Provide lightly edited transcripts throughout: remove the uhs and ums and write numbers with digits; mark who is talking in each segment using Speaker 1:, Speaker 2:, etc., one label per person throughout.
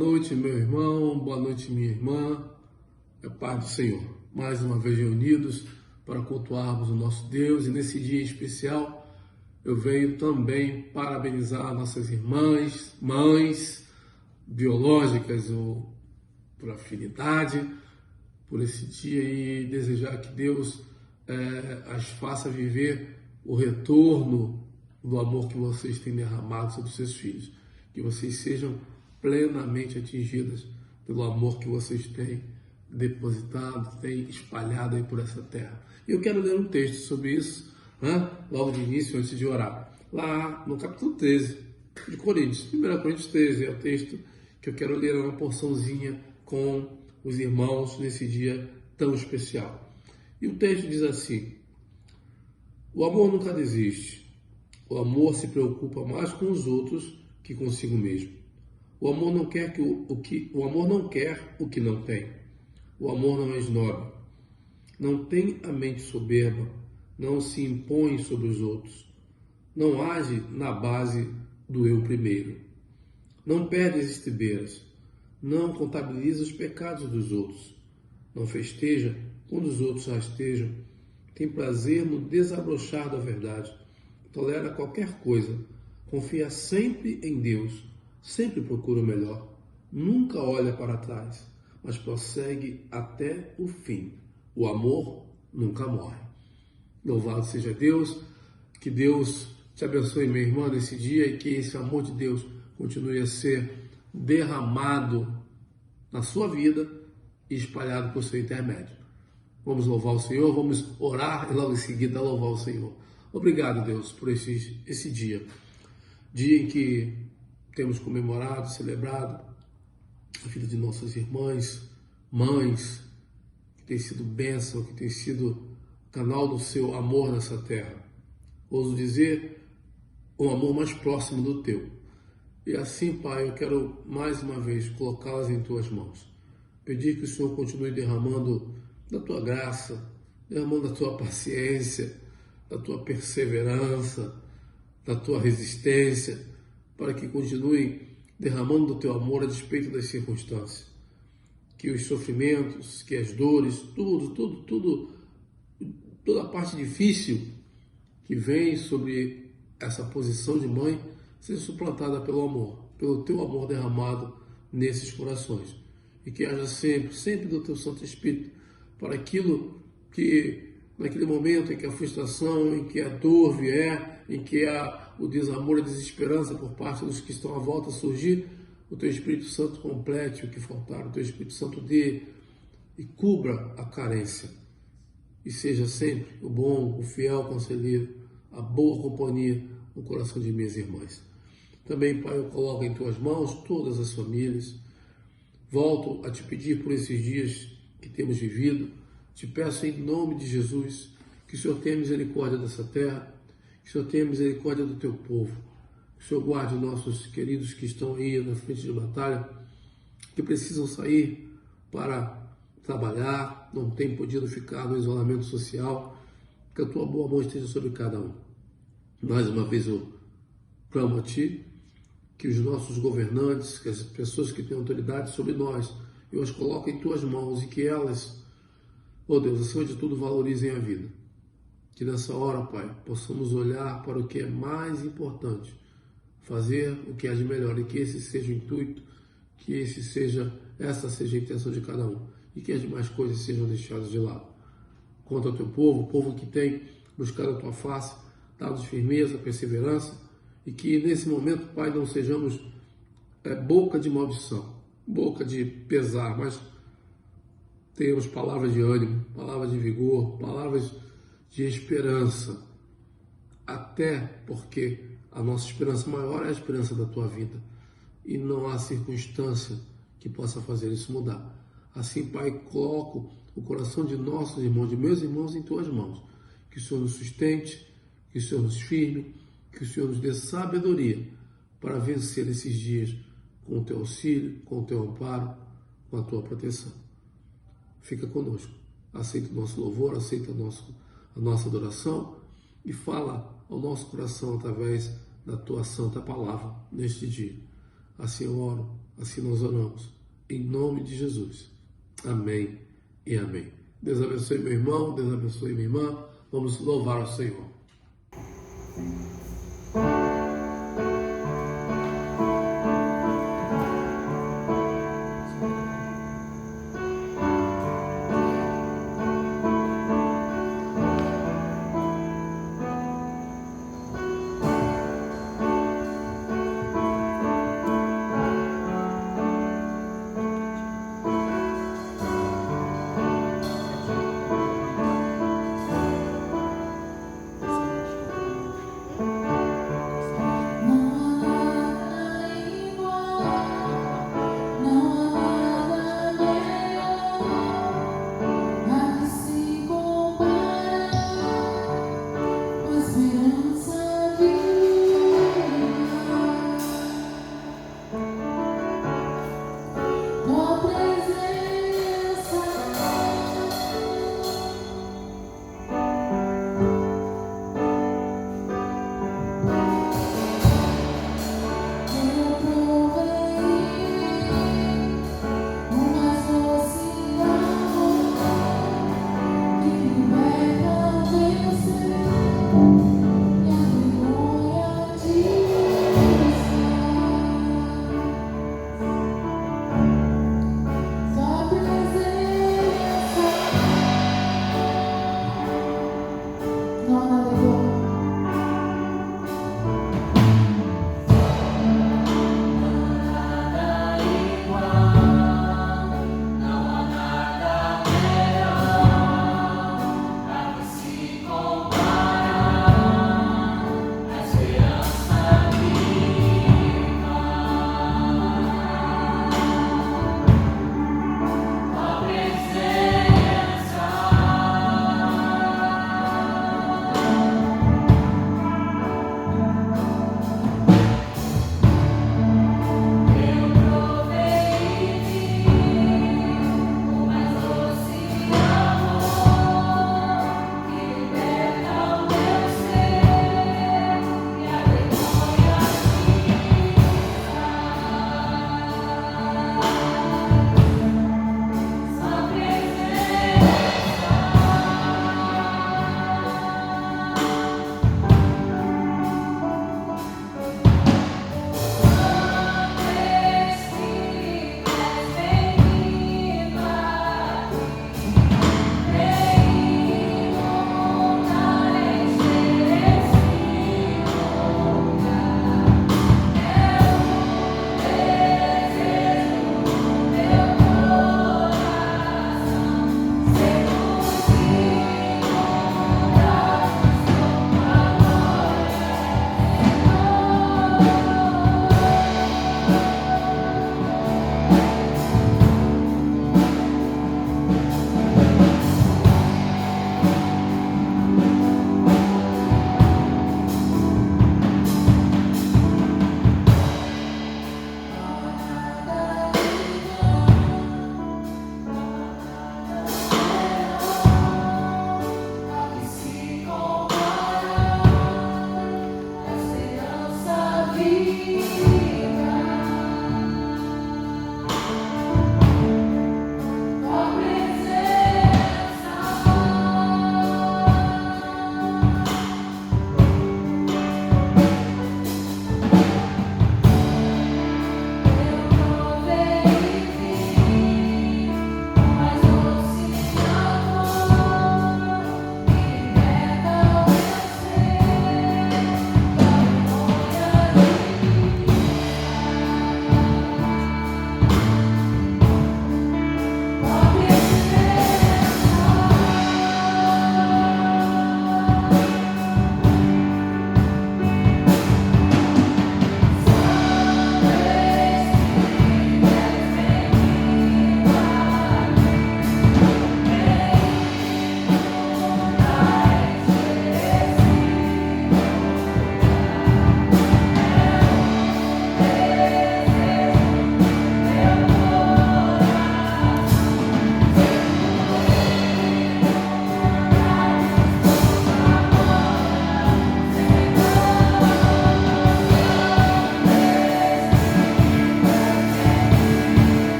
Speaker 1: noite, meu irmão, boa noite, minha irmã. É paz do Senhor. Mais uma vez reunidos para cultuarmos o nosso Deus, e nesse dia especial eu venho também parabenizar nossas irmãs, mães biológicas ou por afinidade, por esse dia, e desejar que Deus as faça viver o retorno do amor que vocês têm derramado sobre os seus filhos. Que vocês sejam plenamente atingidas pelo amor que vocês têm depositado, têm espalhado aí por essa terra. E eu quero ler um texto sobre isso, logo de início, antes de orar. Lá no capítulo 13 de Coríntios, 1 Coríntios 13, é o texto que eu quero ler uma porçãozinha com os irmãos nesse dia tão especial. E o texto diz assim: o amor nunca desiste. O amor se preocupa mais com os outros que consigo mesmo. O amor não quer o amor não quer o que não tem. O amor não é esnobe. Não tem a mente soberba. Não se impõe sobre os outros. Não age na base do eu primeiro. Não perde as estribeiras. Não contabiliza os pecados dos outros. Não festeja quando os outros rastejam. Tem prazer no desabrochar da verdade. Tolera qualquer coisa. Confia sempre em Deus. Sempre procura o melhor. Nunca olha para trás, mas prossegue até o fim. O amor nunca morre. Louvado seja Deus. Que Deus te abençoe, minha irmã, nesse dia, e que esse amor de Deus continue a ser derramado na sua vida e espalhado por seu intermédio. Vamos louvar o Senhor, vamos orar e logo em seguida louvar o Senhor. Obrigado, Deus, por esse dia em que temos comemorado, celebrado a vida de nossas irmãs, mães, que tem sido bênção, que tem sido canal do seu amor nessa terra. Ouso dizer, um amor mais próximo do teu. E assim, Pai, eu quero mais uma vez colocá-las em tuas mãos. Pedir que o Senhor continue derramando da tua graça, derramando da tua paciência, da tua perseverança, da tua resistência, para que continue derramando do teu amor a despeito das circunstâncias. Que os sofrimentos, que as dores, toda a parte difícil que vem sobre essa posição de mãe, seja suplantada pelo amor, pelo teu amor derramado nesses corações. E que haja sempre do teu Santo Espírito, para aquilo que, naquele momento em que a frustração, em que a dor vier, em que o desamor e a desesperança por parte dos que estão à volta surgir, o teu Espírito Santo complete o que faltar, o teu Espírito Santo dê e cubra a carência. E seja sempre o bom, o fiel conselheiro, a boa companhia no coração de minhas irmãs. Também, Pai, eu coloco em tuas mãos todas as famílias. Volto a te pedir por esses dias que temos vivido. Te peço em nome de Jesus que o Senhor tenha misericórdia dessa terra, que o Senhor tenha misericórdia do teu povo, que o Senhor guarde nossos queridos que estão aí na frente de batalha, que precisam sair para trabalhar, não têm podido ficar no isolamento social, que a tua boa mão esteja sobre cada um. Mais uma vez eu clamo a ti, que os nossos governantes, que as pessoas que têm autoridade sobre nós, eu as coloco em tuas mãos, e que elas, oh Deus, acima de tudo, valorizem a vida. Que nessa hora, Pai, possamos olhar para o que é mais importante, fazer o que há de melhor, e que esse seja o intuito, que essa seja a intenção de cada um, e que as demais coisas sejam deixadas de lado. Quanto ao teu povo, o povo que tem buscado a tua face, dá-nos firmeza, perseverança, e que nesse momento, Pai, não sejamos boca de maldição, boca de pesar, mas tenhamos palavras de ânimo, palavras de vigor, palavras de esperança, até porque a nossa esperança maior é a esperança da tua vida, e não há circunstância que possa fazer isso mudar. Assim, Pai, coloco o coração de nossos irmãos, de meus irmãos, em tuas mãos. Que o Senhor nos sustente, que o Senhor nos firme, que o Senhor nos dê sabedoria para vencer esses dias com o teu auxílio, com o teu amparo, com a tua proteção. Fica conosco. Aceita o nosso louvor, aceita a nossa adoração e fala ao nosso coração através da tua santa palavra neste dia. Assim eu oro, Assim nós oramos. Em nome de Jesus. Amém e amém. Deus abençoe meu irmão, Deus abençoe minha irmã. Vamos louvar ao Senhor.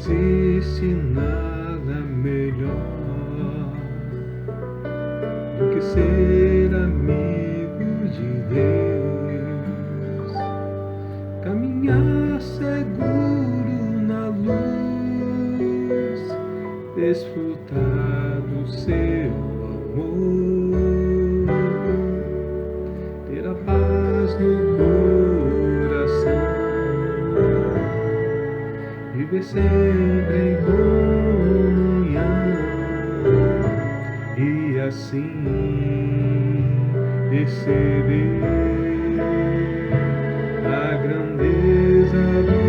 Speaker 2: existe nada melhor do que ser amigo de Deus, caminhar seguro na luz, desfrutar do seu amor, ter a paz no coração, viver sempre em comunhão e assim perceber a grandeza do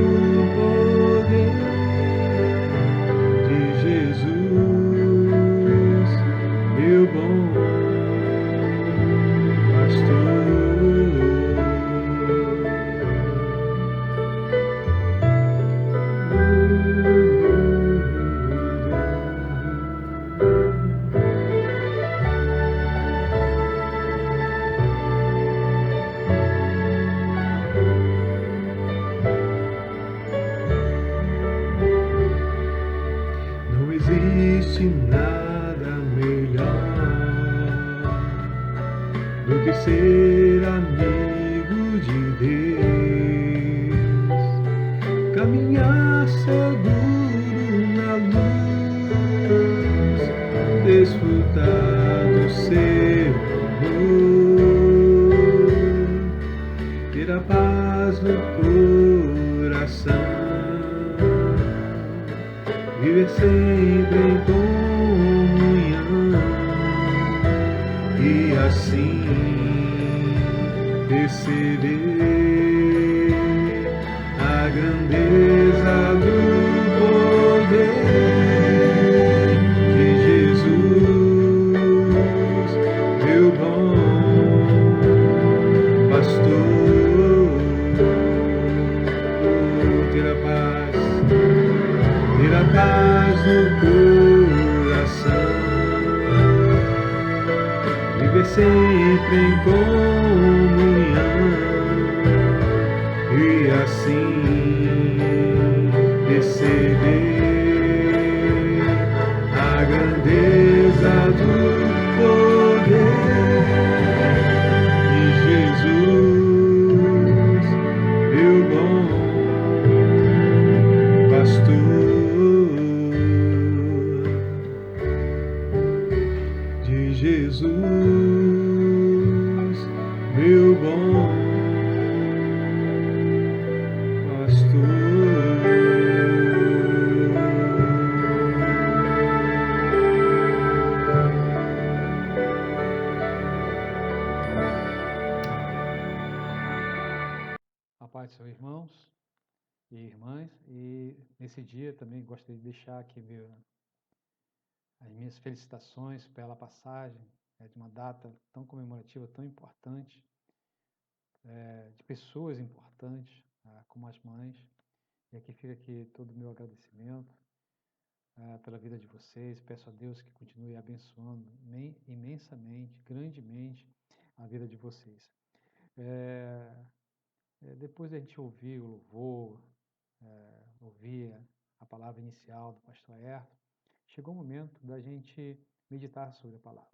Speaker 2: poder de Jesus, meu bom pastor. Não existe nada melhor do que ser amigo de Deus, caminhar seguro na luz, desfrutar do seu amor, ter a paz no coração, viver sempre em comunhão e assim perceber a grandeza do poder de Jesus, meu bom pastor. Ter a paz no coração, viver sempre em comunhão e assim perceber a grandeza do poder de Jesus, meu bom pastor, de Jesus, meu bom pastor.
Speaker 3: A paz dos seus irmãos e irmãs, e nesse dia também gostaria de deixar aqui as minhas felicitações pela passagem de uma data tão comemorativa, tão importante, de pessoas importantes, como as mães. E aqui fica aqui todo o meu agradecimento pela vida de vocês. Peço a Deus que continue abençoando imensamente, grandemente a vida de vocês. Depois da gente ouvir o louvor, ouvir a palavra inicial do pastor Ayrton, chegou o momento da gente meditar sobre a palavra.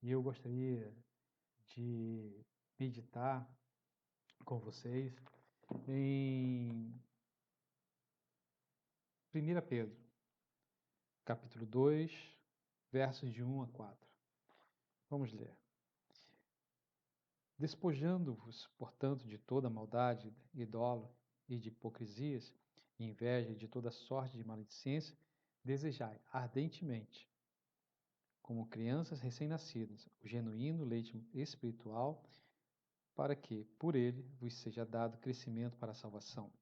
Speaker 3: E eu gostaria de meditar com vocês em 1 Pedro, capítulo 2, versos de 1 a 4. Vamos ler. Despojando-vos, portanto, de toda maldade e dolo e de hipocrisias, e inveja e de toda sorte de maledicência, desejai ardentemente, como crianças recém-nascidas, o genuíno leite espiritual, para que, por ele, vos seja dado crescimento para a salvação,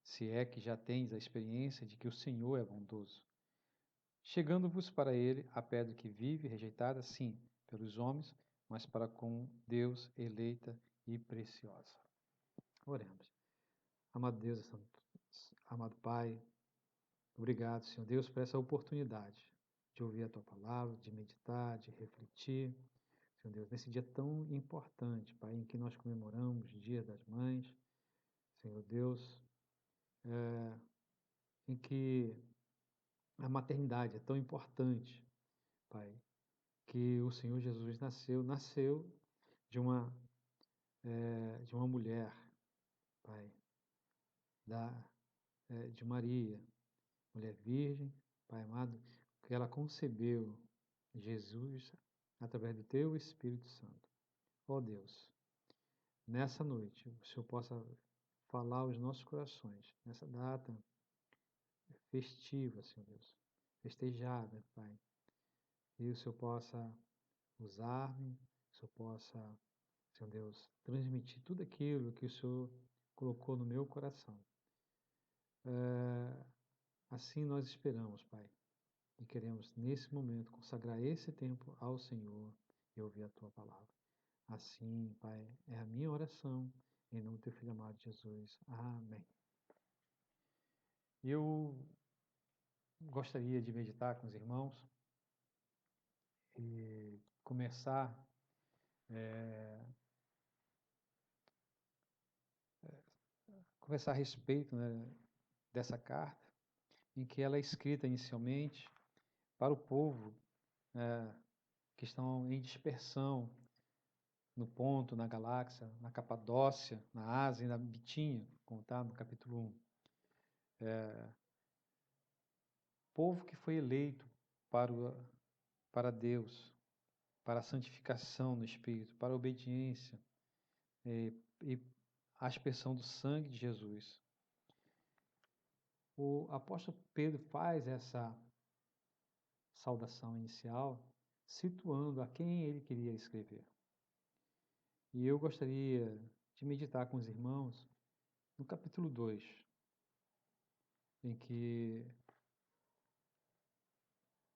Speaker 3: se é que já tendes a experiência de que o Senhor é bondoso. Chegando-vos para ele a pedra que vive, rejeitada, sim, pelos homens, mas para com Deus eleita e preciosa. Oremos. Amado Deus, amado Pai, obrigado, Senhor Deus, por essa oportunidade de ouvir a Tua palavra, de meditar, de refletir, Senhor Deus, nesse dia tão importante, Pai, em que nós comemoramos o Dia das Mães. Senhor Deus, em que a maternidade é tão importante, Pai, que o Senhor Jesus nasceu de uma, de uma mulher, Pai, de Maria, mulher virgem, Pai amado, que ela concebeu Jesus através do Teu Espírito Santo. Ó Deus, nessa noite, o Senhor possa falar aos nossos corações, nessa data festiva, Senhor Deus, festejada, Pai, e o Senhor possa usar-me, o Senhor possa, Senhor Deus, transmitir tudo aquilo que o Senhor colocou no meu coração. Assim nós esperamos, Pai, e queremos, nesse momento, consagrar esse tempo ao Senhor e ouvir a Tua palavra. Assim, Pai, é a minha oração, em nome do Teu Filho amado Jesus. Amém. Eu gostaria de meditar com os irmãos e começar a respeito, né, dessa carta, em que ela é escrita inicialmente para o povo que estão em dispersão no Ponto, na Galáxia, na Capadócia, na Ásia e na Bitínia, como está no capítulo 1. Povo que foi eleito para Deus, para a santificação no Espírito, para a obediência e a aspersão do sangue de Jesus. O apóstolo Pedro faz essa saudação inicial, situando a quem ele queria escrever. E eu gostaria de meditar com os irmãos no capítulo 2, em que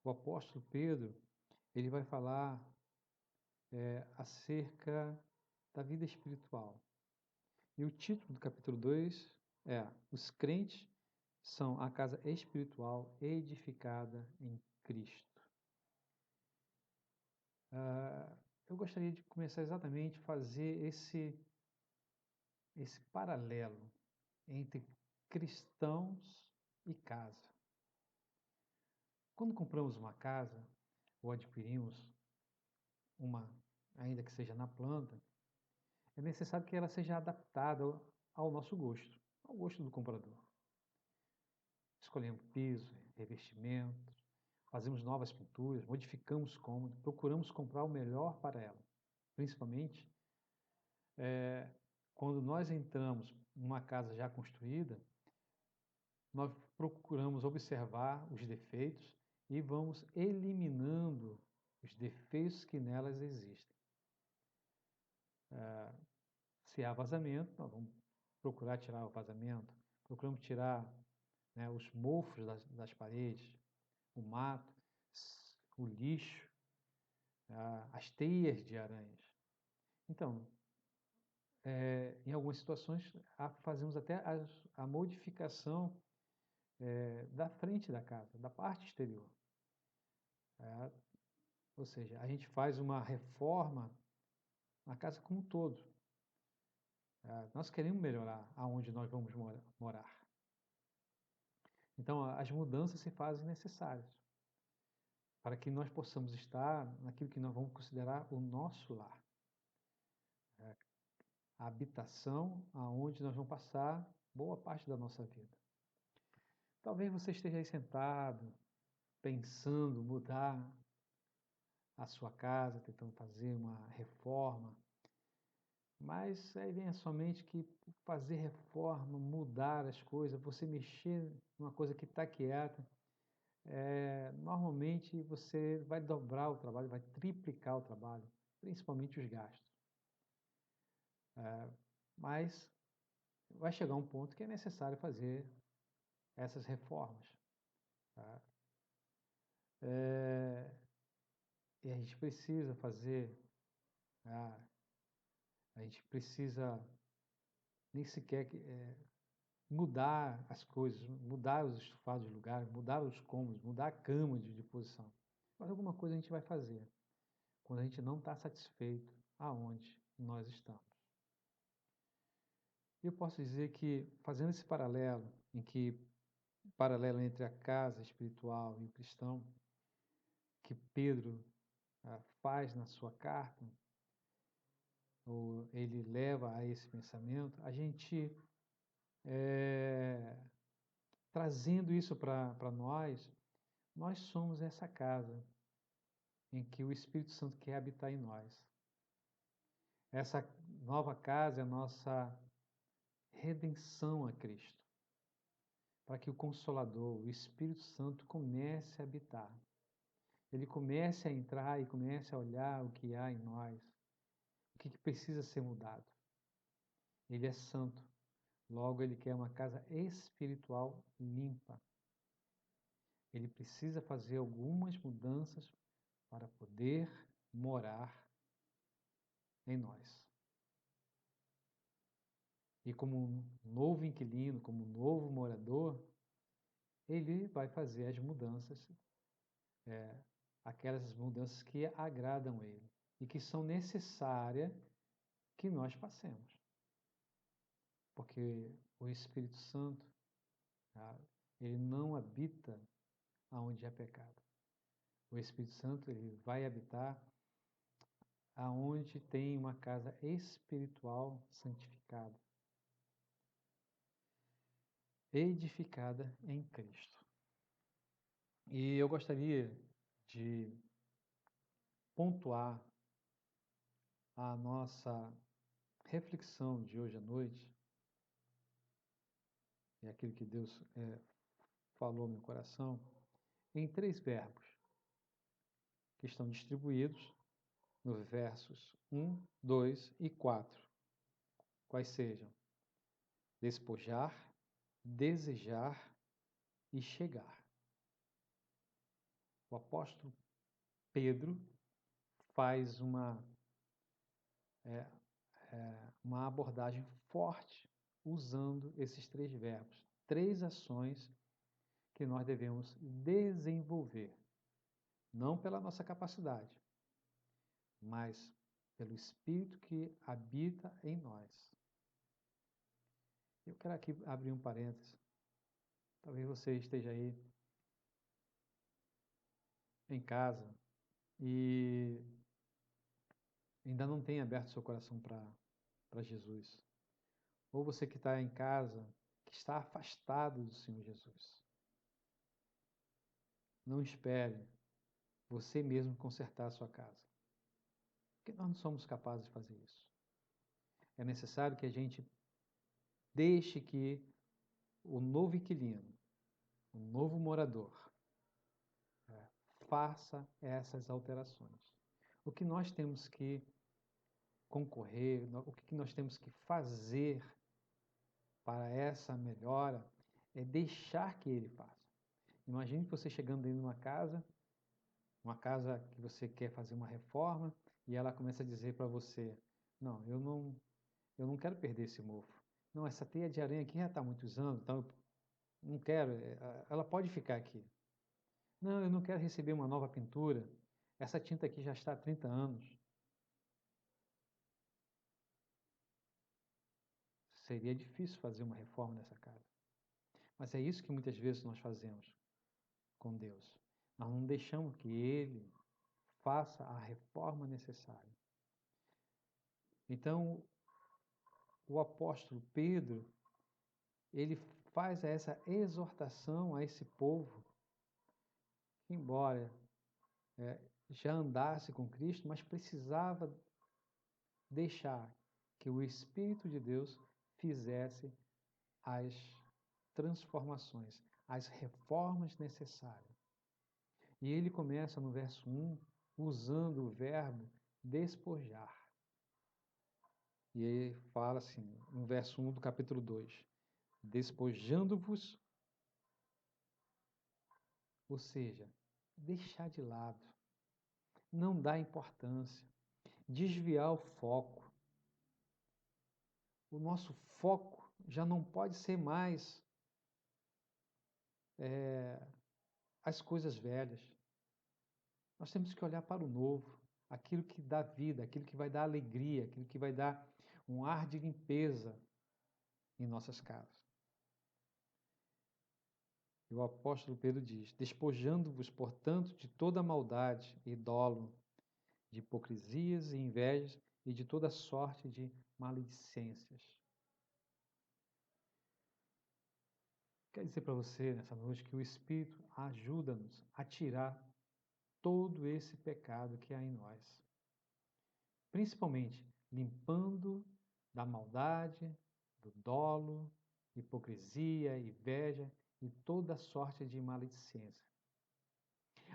Speaker 3: o apóstolo Pedro ele vai falar acerca da vida espiritual. E o título do capítulo 2 é Os crentes são a casa espiritual edificada em Cristo. Eu gostaria de começar exatamente a fazer esse paralelo entre cristãos e casa. Quando compramos uma casa ou adquirimos uma, ainda que seja na planta, é necessário que ela seja adaptada ao nosso gosto, ao gosto do comprador. Escolhemos piso, revestimento, fazemos novas pinturas, modificamos cômodos, procuramos comprar o melhor para ela. Principalmente quando nós entramos numa casa já construída, nós procuramos observar os defeitos e vamos eliminando os defeitos que nelas existem. Se há vazamento, nós vamos procurar tirar o vazamento, procuramos tirar, né, os mofos das paredes, o mato, o lixo, as teias de aranhas. Então, em algumas situações, fazemos até a modificação da frente da casa, da parte exterior. Ou seja, a gente faz uma reforma na casa como um todo. Nós queremos melhorar aonde nós vamos morar. Então, as mudanças se fazem necessárias para que nós possamos estar naquilo que nós vamos considerar o nosso lar. A habitação aonde nós vamos passar boa parte da nossa vida. Talvez você esteja aí sentado, pensando mudar a sua casa, tentando fazer uma reforma, mas aí vem a sua mente que fazer reforma, mudar as coisas, você mexer numa coisa que está quieta, normalmente você vai dobrar o trabalho, vai triplicar o trabalho, principalmente os gastos. Mas vai chegar um ponto que é necessário fazer essas reformas. Tá? E a gente precisa fazer, a gente precisa nem sequer mudar as coisas, mudar os estofados de lugar, mudar os cômodos, mudar a cama de posição. Mas alguma coisa a gente vai fazer quando a gente não está satisfeito aonde nós estamos. Eu posso dizer que, fazendo esse paralelo, em que paralelo entre a casa espiritual e o cristão, que Pedro faz na sua carta, ou ele leva a esse pensamento, a gente trazendo isso para nós somos essa casa em que o Espírito Santo quer habitar em nós. Essa nova casa é a nossa redenção a Cristo, para que o Consolador, o Espírito Santo, comece a habitar. Ele comece a entrar e comece a olhar o que há em nós, o que precisa ser mudado. Ele é santo, logo ele quer uma casa espiritual limpa. Ele precisa fazer algumas mudanças para poder morar em nós. E como um novo inquilino, como um novo morador, ele vai fazer as mudanças, aquelas mudanças que agradam ele e que são necessárias que nós passemos. Porque o Espírito Santo, ele não habita aonde há pecado. O Espírito Santo, ele vai habitar aonde tem uma casa espiritual santificada, edificada em Cristo. E eu gostaria de pontuar a nossa reflexão de hoje à noite, e aquilo que Deus falou no meu coração, em 3 verbos que estão distribuídos nos versos 1, 2 e 4. Quais sejam? Despojar, desejar e chegar. O apóstolo Pedro faz uma abordagem forte usando esses 3 verbos, 3 ações que nós devemos desenvolver, não pela nossa capacidade, mas pelo Espírito que habita em nós. Eu quero aqui abrir um parênteses. Talvez você esteja aí em casa e ainda não tenha aberto seu coração para Jesus. Ou você que está em casa, que está afastado do Senhor Jesus. Não espere você mesmo consertar a sua casa. Porque nós não somos capazes de fazer isso. É necessário que a gente deixe que o novo inquilino, o novo morador, faça essas alterações. O que nós temos que concorrer, o que nós temos que fazer para essa melhora é deixar que ele faça. Imagine você chegando dentro de uma casa que você quer fazer uma reforma, e ela começa a dizer para você, não, eu não quero perder esse mofo. Não, essa teia de aranha aqui já está há muitos anos, então eu não quero, ela pode ficar aqui. Não, eu não quero receber uma nova pintura, essa tinta aqui já está há 30 anos. Seria difícil fazer uma reforma nessa casa. Mas é isso que muitas vezes nós fazemos com Deus. Nós não deixamos que Ele faça a reforma necessária. Então, o apóstolo Pedro, ele faz essa exortação a esse povo, que embora já andasse com Cristo, mas precisava deixar que o Espírito de Deus fizesse as transformações, as reformas necessárias. E ele começa no verso 1 usando o verbo despojar. E ele fala assim, no verso 1 do capítulo 2, despojando-vos, ou seja, deixar de lado, não dar importância, desviar o foco. O nosso foco já não pode ser mais as coisas velhas. Nós temos que olhar para o novo, aquilo que dá vida, aquilo que vai dar alegria, aquilo que vai dar um ar de limpeza em nossas casas. E o apóstolo Pedro diz: despojando-vos, portanto, de toda maldade e dolo, de hipocrisias e invejas e de toda sorte de maledicências. Quero dizer para você nessa noite que o Espírito ajuda-nos a tirar todo esse pecado que há em nós, principalmente limpando da maldade, do dolo, hipocrisia, inveja e toda sorte de maledicência.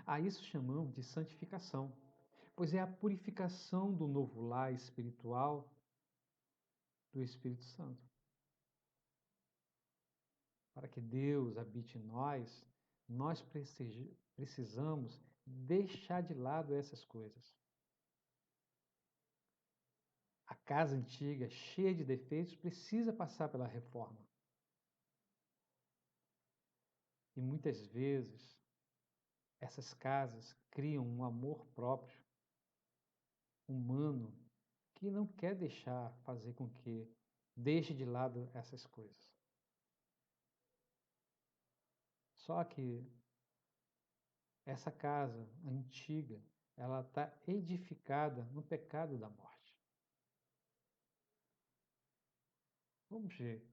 Speaker 3: A isso chamamos de santificação, pois é a purificação do novo lar espiritual do Espírito Santo. Para que Deus habite em nós, nós precisamos deixar de lado essas coisas. A casa antiga, cheia de defeitos, precisa passar pela reforma. E muitas vezes, essas casas criam um amor próprio, humano, que não quer deixar fazer com que deixe de lado essas coisas. Só que essa casa antiga, ela está edificada no pecado da morte. Vamos ver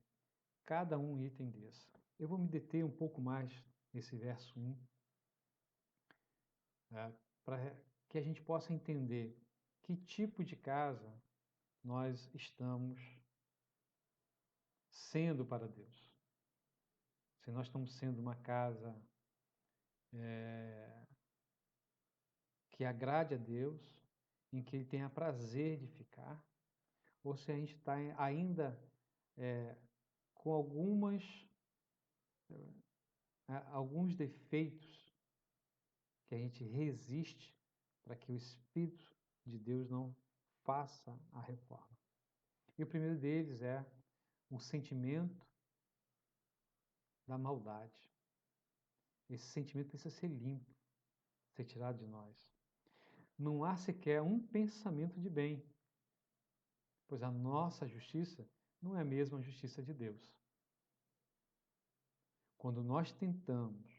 Speaker 3: cada um item desse. Eu vou me deter um pouco mais nesse verso 1, para que a gente possa entender que tipo de casa nós estamos sendo para Deus. Se nós estamos sendo uma casa que agrade a Deus, em que Ele tenha prazer de ficar, ou se a gente está ainda com alguns defeitos que a gente resiste para que o Espírito de Deus não faça a reforma. E o primeiro deles é o sentimento da maldade. Esse sentimento precisa ser limpo, ser tirado de nós. Não há sequer um pensamento de bem, pois a nossa justiça não é a mesma justiça de Deus. Quando nós tentamos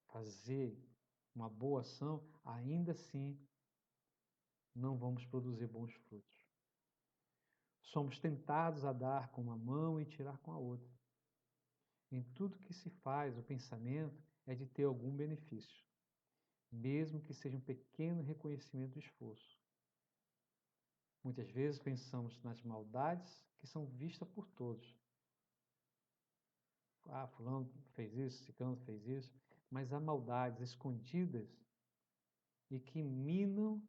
Speaker 3: fazer uma boa ação, ainda assim não vamos produzir bons frutos. Somos tentados a dar com uma mão e tirar com a outra. Em tudo que se faz, o pensamento é de ter algum benefício, mesmo que seja um pequeno reconhecimento do esforço. Muitas vezes pensamos nas maldades que são vistas por todos. Ah, fulano fez isso, ciclano fez isso, mas há maldades escondidas e que minam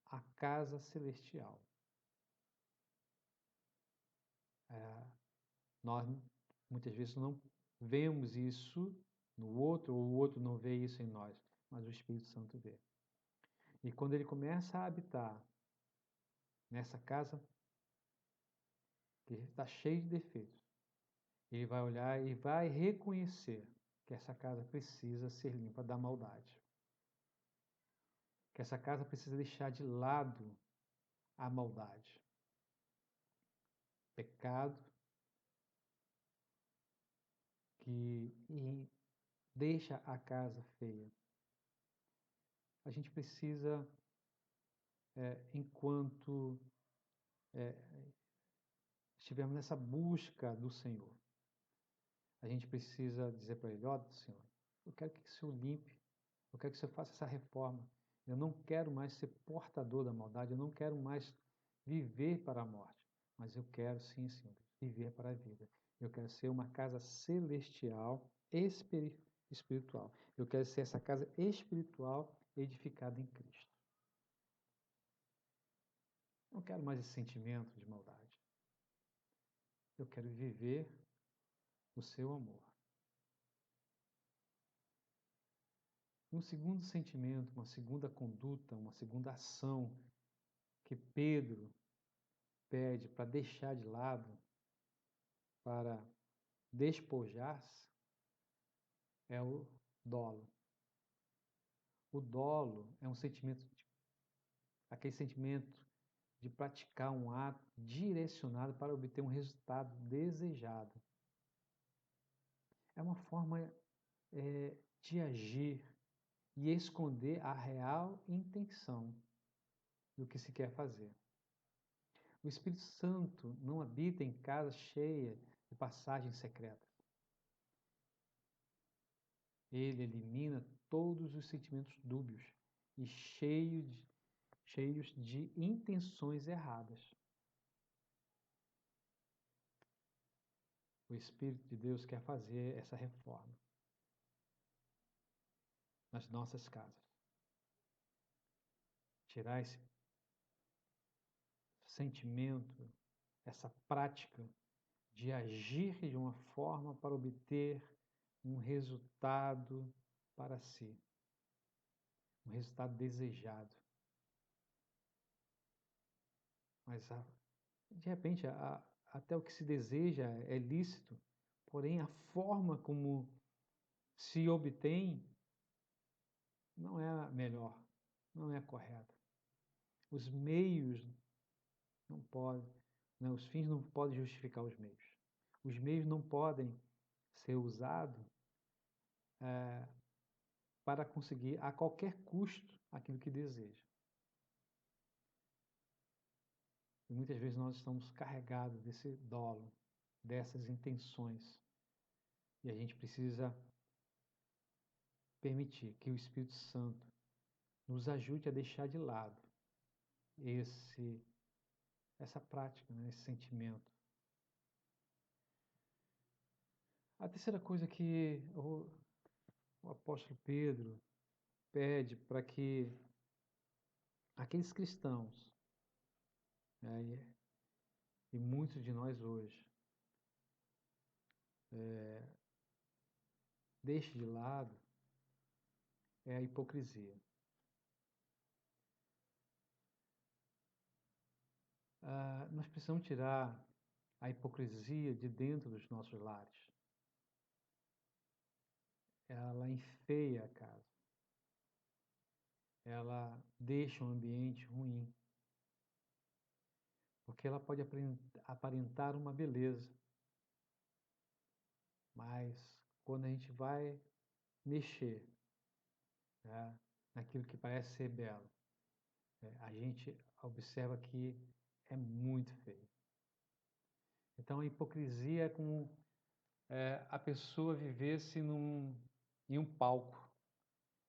Speaker 3: a casa celestial. Nós muitas vezes não vemos isso no outro, ou o outro não vê isso em nós, mas o Espírito Santo vê. E quando ele começa a habitar nessa casa que está cheia de defeitos, ele vai olhar e vai reconhecer que essa casa precisa ser limpa da maldade. Que essa casa precisa deixar de lado a maldade. Pecado que deixa a casa feia. A gente precisa, enquanto estivermos nessa busca do Senhor, a gente precisa dizer para Ele: ó, Senhor, eu quero que o Senhor limpe, eu quero que o Senhor faça essa reforma. Eu não quero mais ser portador da maldade, eu não quero mais viver para a morte, mas eu quero sim, Senhor, viver para a vida. Eu quero ser uma casa celestial, espiritual. Eu quero ser essa casa espiritual edificada em Cristo. Não quero mais esse sentimento de maldade. Eu quero viver o seu amor. Um segundo sentimento, uma segunda conduta, uma segunda ação que Pedro pede para deixar de lado, para despojar-se, é o dolo. O dolo é um sentimento, aquele sentimento de praticar um ato direcionado para obter um resultado desejado. É uma forma de agir e esconder a real intenção do que se quer fazer. O Espírito Santo não habita em casa cheia de passagens secretas. Ele elimina todos os sentimentos dúbios e cheios de intenções erradas. O Espírito de Deus quer fazer essa reforma nas nossas casas. Tirar esse sentimento, essa prática de agir de uma forma para obter um resultado para si, um resultado desejado. Mas, de repente, até o que se deseja é lícito, porém a forma como se obtém não é a melhor, não é a correta. Os meios não podem, né, os fins não podem justificar os meios. Os meios não podem ser usados para conseguir a qualquer custo aquilo que deseja. E muitas vezes nós estamos carregados desse dolo, dessas intenções. E a gente precisa permitir que o Espírito Santo nos ajude a deixar de lado essa prática, né, esse sentimento. A terceira coisa que o apóstolo Pedro pede para que aqueles cristãos, né, e muitos de nós hoje, deixe de lado é a hipocrisia. Nós precisamos tirar a hipocrisia de dentro dos nossos lares. Ela enfeia a casa. Ela deixa um ambiente ruim. Porque ela pode aparentar uma beleza. Mas quando a gente vai mexer, né, naquilo que parece ser belo, a gente observa que é muito feio. Então a hipocrisia é como a pessoa vivesse em um palco,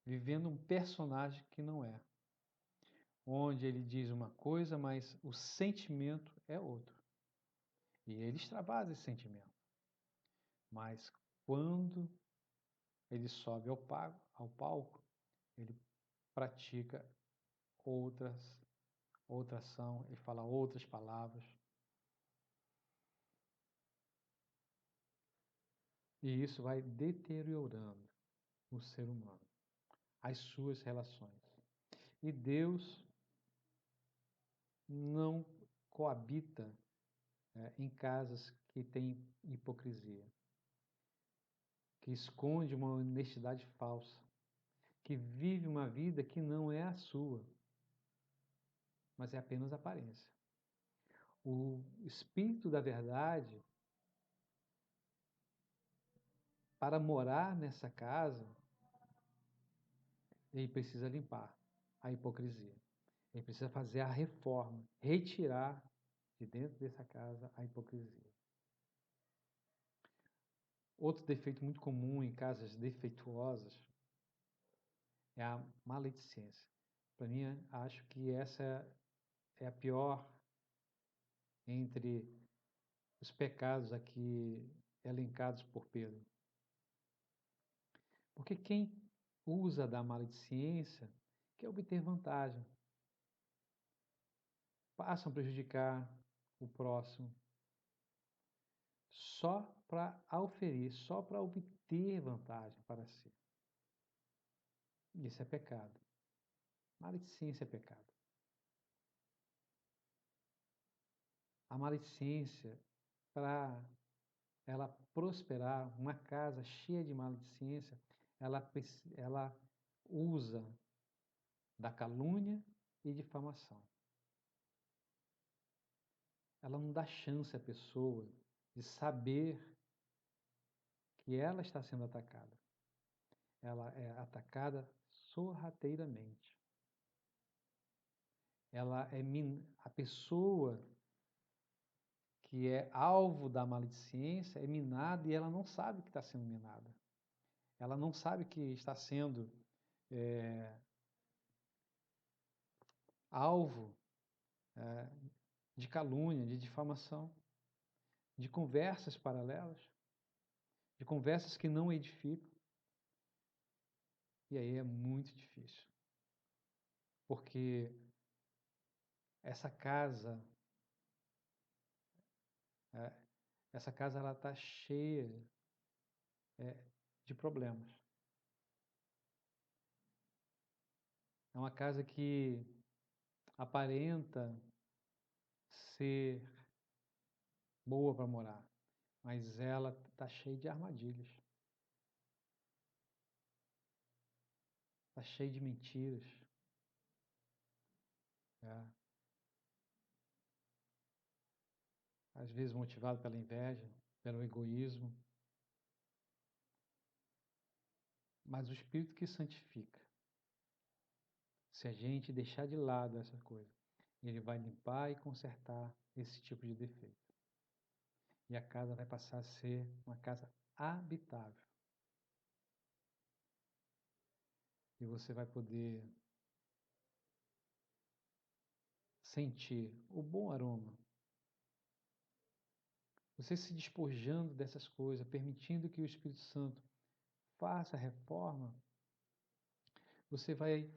Speaker 3: vivendo um personagem que não é. Onde ele diz uma coisa, mas o sentimento é outro. E ele extravasa esse sentimento. Mas quando ele sobe ao palco, ele pratica outra ação, ele fala outras palavras. E isso vai deteriorando o ser humano, as suas relações. E Deus não coabita em casas que têm hipocrisia, que esconde uma honestidade falsa, que vive uma vida que não é a sua, mas é apenas aparência. O Espírito da Verdade, para morar nessa casa, ele precisa limpar a hipocrisia. Ele precisa fazer a reforma, retirar de dentro dessa casa a hipocrisia. Outro defeito muito comum em casas defeituosas é a maledicência. Para mim, acho que essa é a pior entre os pecados aqui elencados por Pedro. Porque quem usa da maledicência quer obter vantagem. Passam a prejudicar o próximo só para auferir, só para obter vantagem para si. Isso é pecado. Maledicência é pecado. A maledicência, para ela prosperar, uma casa cheia de maledicência, ela usa da calúnia e difamação. Ela não dá chance à pessoa de saber que ela está sendo atacada. Ela é atacada sorrateiramente. A pessoa que é alvo da maledicência é minada e ela não sabe que está sendo minada. Ela não sabe que está sendo alvo de calúnia, de difamação, de conversas paralelas, de conversas que não edificam. E aí é muito difícil. Porque essa casa, ela está cheia de problemas. É uma casa que aparenta ser boa para morar, mas ela está cheia de armadilhas. Está cheia de mentiras. Às vezes motivado pela inveja, pelo egoísmo. Mas o Espírito que santifica, se a gente deixar de lado essa coisa, ele vai limpar e consertar esse tipo de defeito. E a casa vai passar a ser uma casa habitável. E você vai poder sentir o bom aroma. Você se despojando dessas coisas, permitindo que o Espírito Santo faça a reforma, você vai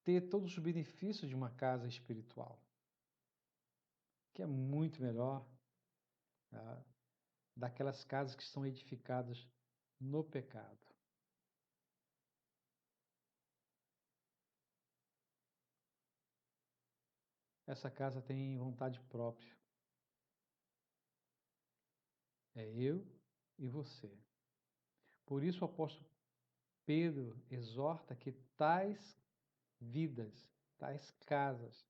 Speaker 3: ter todos os benefícios de uma casa espiritual, que é muito melhor daquelas casas que são edificadas no pecado. Essa casa tem vontade própria. É eu e você. Por isso o apóstolo Pedro exorta que tais vidas, tais casas,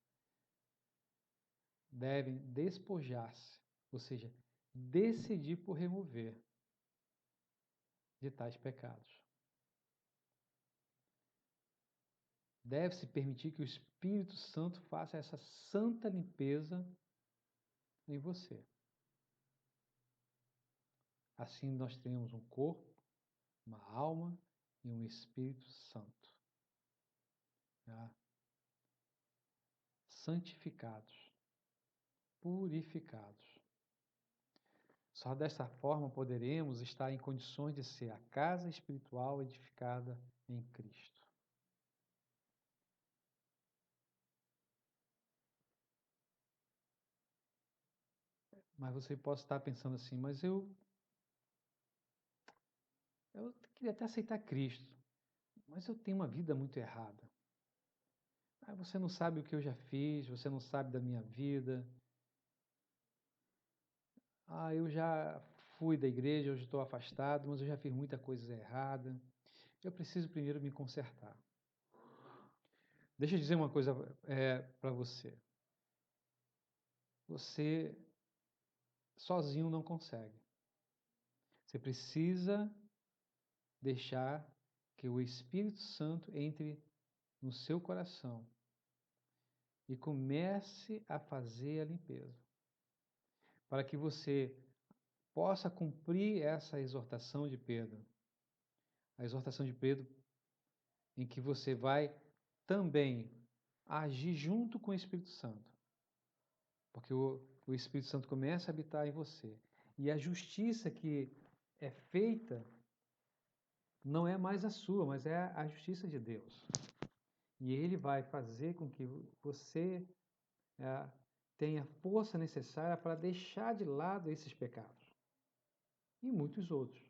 Speaker 3: devem despojar-se, ou seja, decidir por remover de tais pecados. Deve-se permitir que o Espírito Santo faça essa santa limpeza em você. Assim nós temos um corpo, uma alma e um Espírito Santo. Santificados, purificados. Só dessa forma poderemos estar em condições de ser a casa espiritual edificada em Cristo. Mas você pode estar pensando assim, mas eu queria até aceitar Cristo, mas eu tenho uma vida muito errada. Você não sabe o que eu já fiz, você não sabe da minha vida. Eu já fui da igreja, eu estou afastado, mas eu já fiz muita coisa errada. Eu preciso primeiro me consertar. Deixa eu dizer uma coisa para você. Você sozinho não consegue. Você precisa deixar que o Espírito Santo entre no seu coração e comece a fazer a limpeza. Para que você possa cumprir essa exortação de Pedro. A exortação de Pedro em que você vai também agir junto com o Espírito Santo. Porque o Espírito Santo começa a habitar em você. E a justiça que é feita não é mais a sua, mas é a justiça de Deus. E Ele vai fazer com que você tenha a força necessária para deixar de lado esses pecados. E muitos outros.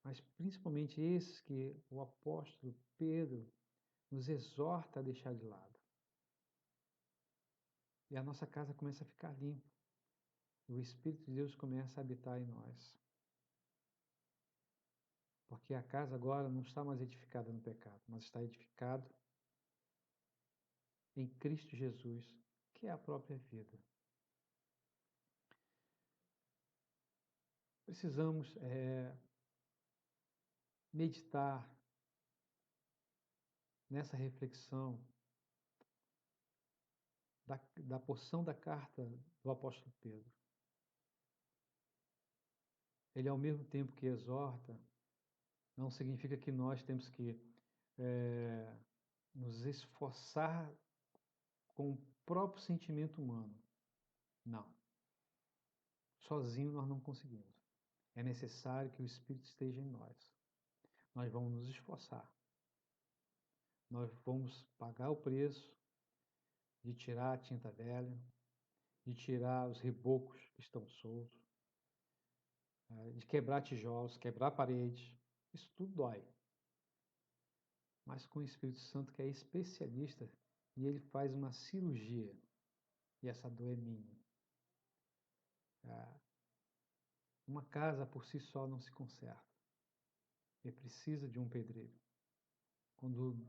Speaker 3: Mas principalmente esses que o apóstolo Pedro nos exorta a deixar de lado. E a nossa casa começa a ficar limpa. E o Espírito de Deus começa a habitar em nós. Porque a casa agora não está mais edificada no pecado, mas está edificada em Cristo Jesus, que é a própria vida. precisamos meditar nessa reflexão da porção da carta do apóstolo Pedro. Ele, ao mesmo tempo que exorta, não significa que nós temos que nos esforçar com o próprio sentimento humano. Não. Sozinho nós não conseguimos. É necessário que o Espírito esteja em nós. Nós vamos nos esforçar. Nós vamos pagar o preço de tirar a tinta velha, de tirar os rebocos que estão soltos, de quebrar tijolos, quebrar paredes. Isso tudo dói. Mas com o Espírito Santo, que é especialista, e ele faz uma cirurgia, e essa dor é mínima. Uma casa por si só não se conserta. Ele precisa de um pedreiro. Quando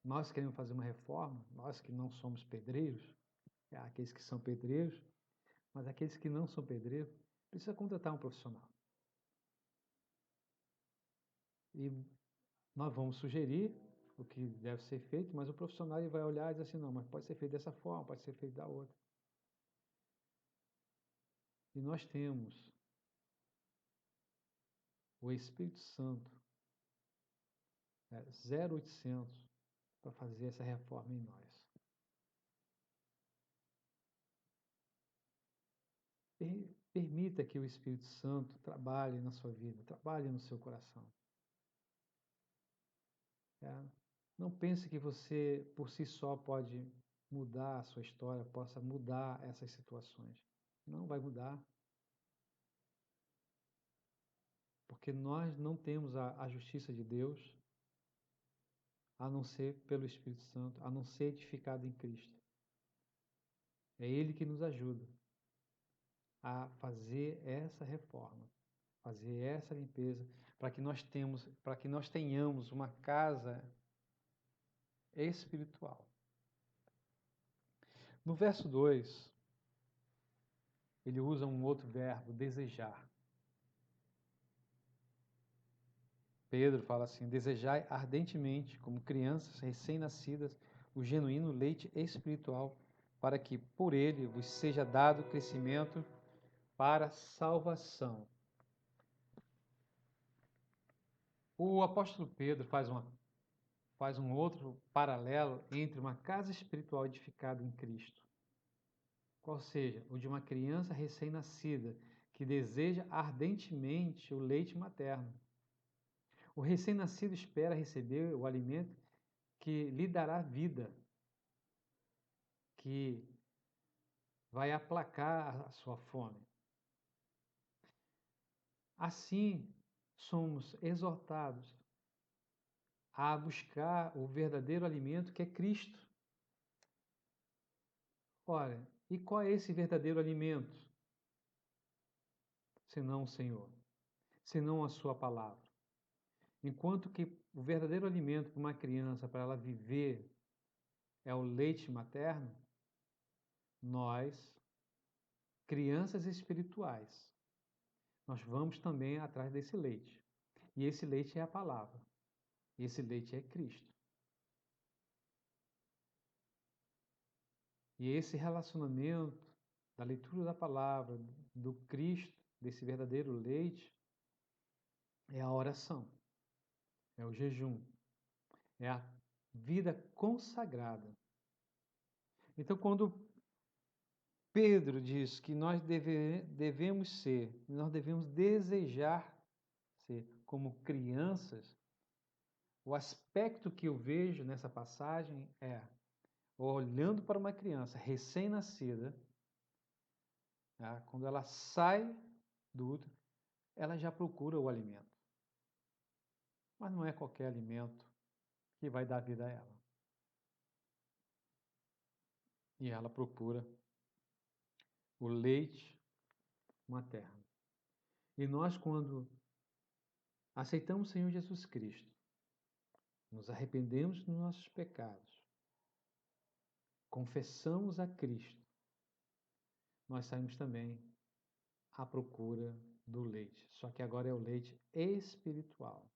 Speaker 3: nós queremos fazer uma reforma, nós que não somos pedreiros, aqueles que são pedreiros, mas aqueles que não são pedreiros, precisa contratar um profissional. E nós vamos sugerir o que deve ser feito, mas o profissional ele vai olhar e dizer assim, não, mas pode ser feito dessa forma, pode ser feito da outra. E nós temos o Espírito Santo, 0800, para fazer essa reforma em nós. Permita que o Espírito Santo trabalhe na sua vida, trabalhe no seu coração. Não pense que você, por si só, pode mudar a sua história, possa mudar essas situações. Não vai mudar. Porque nós não temos a justiça de Deus, a não ser pelo Espírito Santo, a não ser edificado em Cristo. É Ele que nos ajuda a fazer essa reforma, fazer essa limpeza, para que nós tenhamos uma casa espiritual. No verso 2, ele usa um outro verbo, desejar. Pedro fala assim, desejai ardentemente, como crianças recém-nascidas, o genuíno leite espiritual, para que por ele vos seja dado crescimento para a salvação. O apóstolo Pedro faz um outro paralelo entre uma casa espiritual edificada em Cristo, qual seja, o de uma criança recém-nascida, que deseja ardentemente o leite materno. O recém-nascido espera receber o alimento que lhe dará vida, que vai aplacar a sua fome. Assim, somos exortados a buscar o verdadeiro alimento que é Cristo. Ora, e qual é esse verdadeiro alimento? Senão o Senhor, senão a sua palavra. Enquanto que o verdadeiro alimento para uma criança, para ela viver, é o leite materno, nós, crianças espirituais, nós vamos também atrás desse leite. E esse leite é a palavra. Esse leite é Cristo. E esse relacionamento da leitura da palavra, do Cristo, desse verdadeiro leite, é a oração, é o jejum, é a vida consagrada. Então, quando Pedro diz que nós devemos desejar ser como crianças, o aspecto que eu vejo nessa passagem é, olhando para uma criança recém-nascida, quando ela sai do útero, ela já procura o alimento. Mas não é qualquer alimento que vai dar vida a ela. E ela procura o leite materno. E nós, quando aceitamos o Senhor Jesus Cristo, nos arrependemos dos nossos pecados, confessamos a Cristo, nós saímos também à procura do leite, só que agora é o leite espiritual.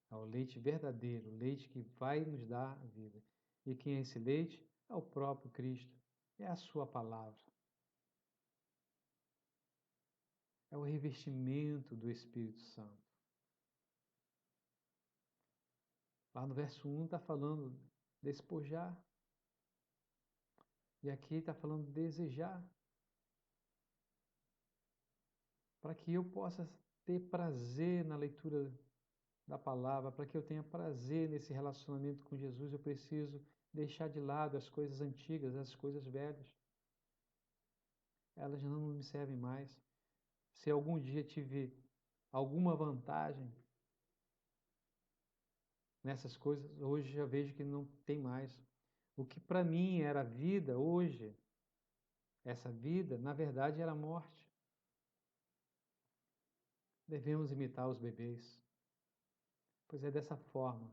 Speaker 3: É o leite verdadeiro, o leite que vai nos dar a vida. E quem é esse leite? É o próprio Cristo, é a sua palavra. É o revestimento do Espírito Santo. Lá no verso 1 está falando despojar. E aqui está falando desejar. Para que eu possa ter prazer na leitura da palavra, para que eu tenha prazer nesse relacionamento com Jesus, eu preciso deixar de lado as coisas antigas, as coisas velhas. Elas não me servem mais. Se algum dia tive alguma vantagem nessas coisas, hoje já vejo que não tem mais. O que para mim era vida, hoje, essa vida, na verdade, era morte. Devemos imitar os bebês, pois é dessa forma,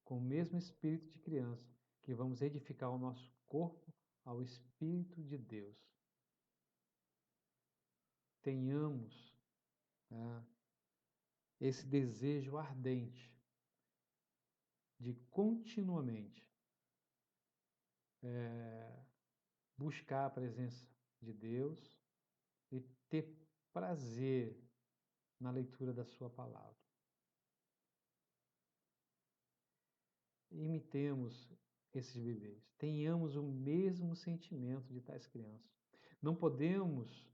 Speaker 3: com o mesmo espírito de criança, que vamos edificar o nosso corpo ao Espírito de Deus. Tenhamos, né, esse desejo ardente de continuamente buscar a presença de Deus e ter prazer na leitura da sua palavra. Imitemos esses bebês, tenhamos o mesmo sentimento de tais crianças. Não podemos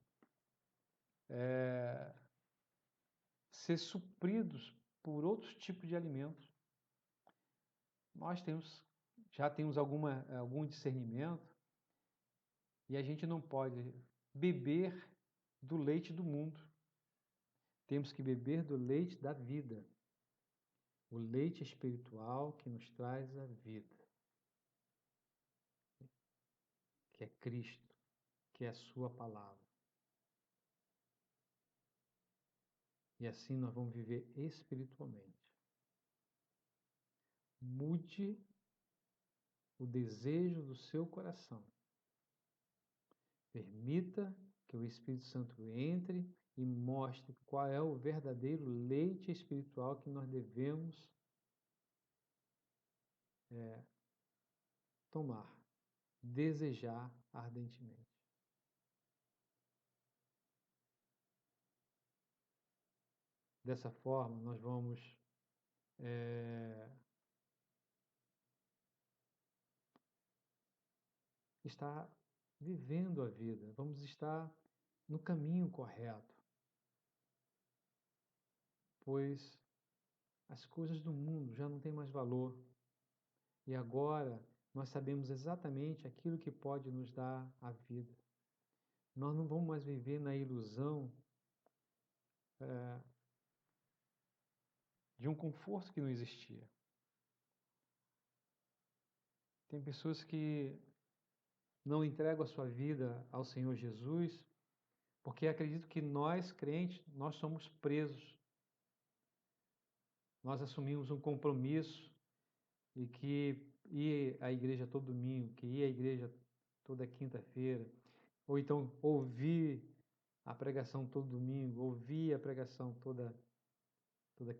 Speaker 3: ser supridos por outros tipos de alimentos. Nós já temos algum discernimento e a gente não pode beber do leite do mundo. Temos que beber do leite da vida, o leite espiritual que nos traz a vida, que é Cristo, que é a sua palavra. E assim nós vamos viver espiritualmente. Mude o desejo do seu coração. Permita que o Espírito Santo entre e mostre qual é o verdadeiro leite espiritual que nós devemos tomar, desejar ardentemente. Dessa forma, nós vamos estar vivendo a vida, vamos estar no caminho correto, pois as coisas do mundo já não têm mais valor. E agora nós sabemos exatamente aquilo que pode nos dar a vida. Nós não vamos mais viver na ilusão de um conforto que não existia. Tem pessoas que não entregam a sua vida ao Senhor Jesus porque acreditam que nós, crentes, nós somos presos. Nós assumimos um compromisso e que ir à igreja todo domingo, que ir à igreja toda quinta-feira, ou então ouvir a pregação todo domingo, ouvir a pregação toda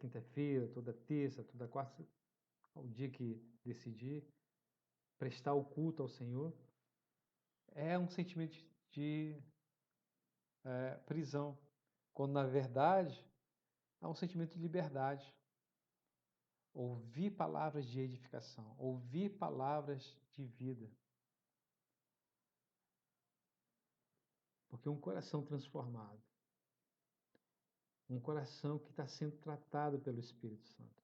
Speaker 3: quinta-feira, toda terça, toda quarta, o dia que decidir, prestar o culto ao Senhor, é um sentimento de prisão, quando na verdade há um sentimento de liberdade. Ouvir palavras de edificação, ouvir palavras de vida. Porque um coração transformado, um coração que está sendo tratado pelo Espírito Santo,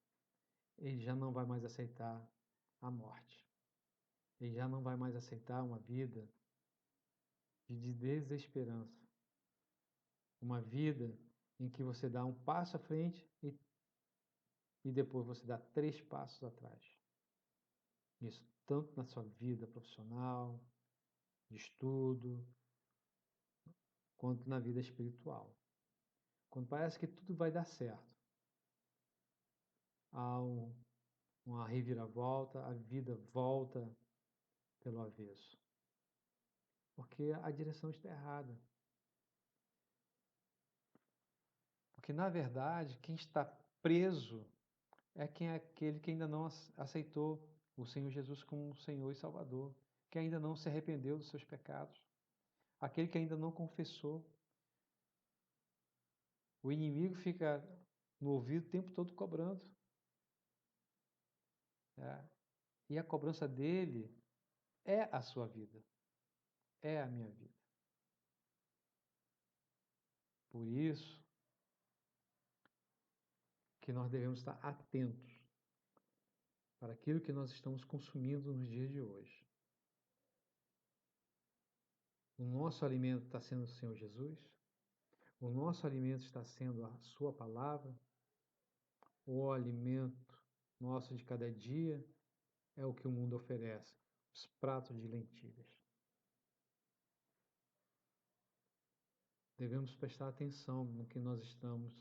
Speaker 3: ele já não vai mais aceitar a morte. Ele já não vai mais aceitar uma vida de desesperança. Uma vida em que você dá um passo à frente e depois você dá 3 passos atrás. Isso tanto na sua vida profissional, de estudo, quanto na vida espiritual. Quando parece que tudo vai dar certo, há uma reviravolta, a vida volta pelo avesso. Porque a direção está errada. Porque, na verdade, quem está preso é aquele que ainda não aceitou o Senhor Jesus como Senhor e Salvador, que ainda não se arrependeu dos seus pecados, aquele que ainda não confessou. O inimigo fica no ouvido o tempo todo cobrando. Né? E a cobrança dele é a sua vida, é a minha vida. Por isso que nós devemos estar atentos para aquilo que nós estamos consumindo nos dias de hoje. O nosso alimento está sendo o Senhor Jesus? O nosso alimento está sendo a sua palavra? O alimento nosso de cada dia é o que o mundo oferece, os pratos de lentilhas. Devemos prestar atenção no que nós estamos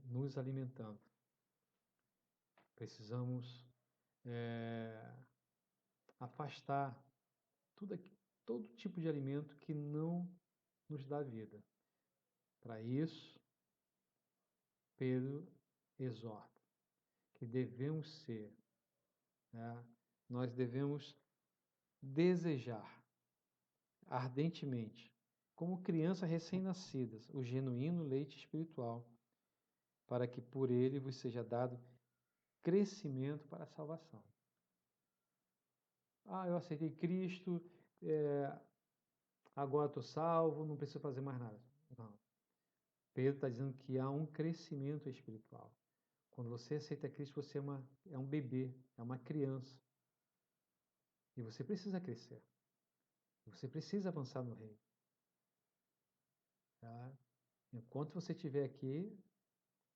Speaker 3: nos alimentando. Precisamos afastar todo tipo de alimento que não nos dá vida. Para isso, Pedro exorta que devemos ser, nós devemos desejar ardentemente, como crianças recém-nascidas, o genuíno leite espiritual, para que por ele vos seja dado crescimento para a salvação. Eu aceitei Cristo, agora estou salvo, não preciso fazer mais nada. Não. Pedro está dizendo que há um crescimento espiritual. Quando você aceita Cristo, você é um bebê, é uma criança. E você precisa crescer. Você precisa avançar no reino. Tá? Enquanto você estiver aqui,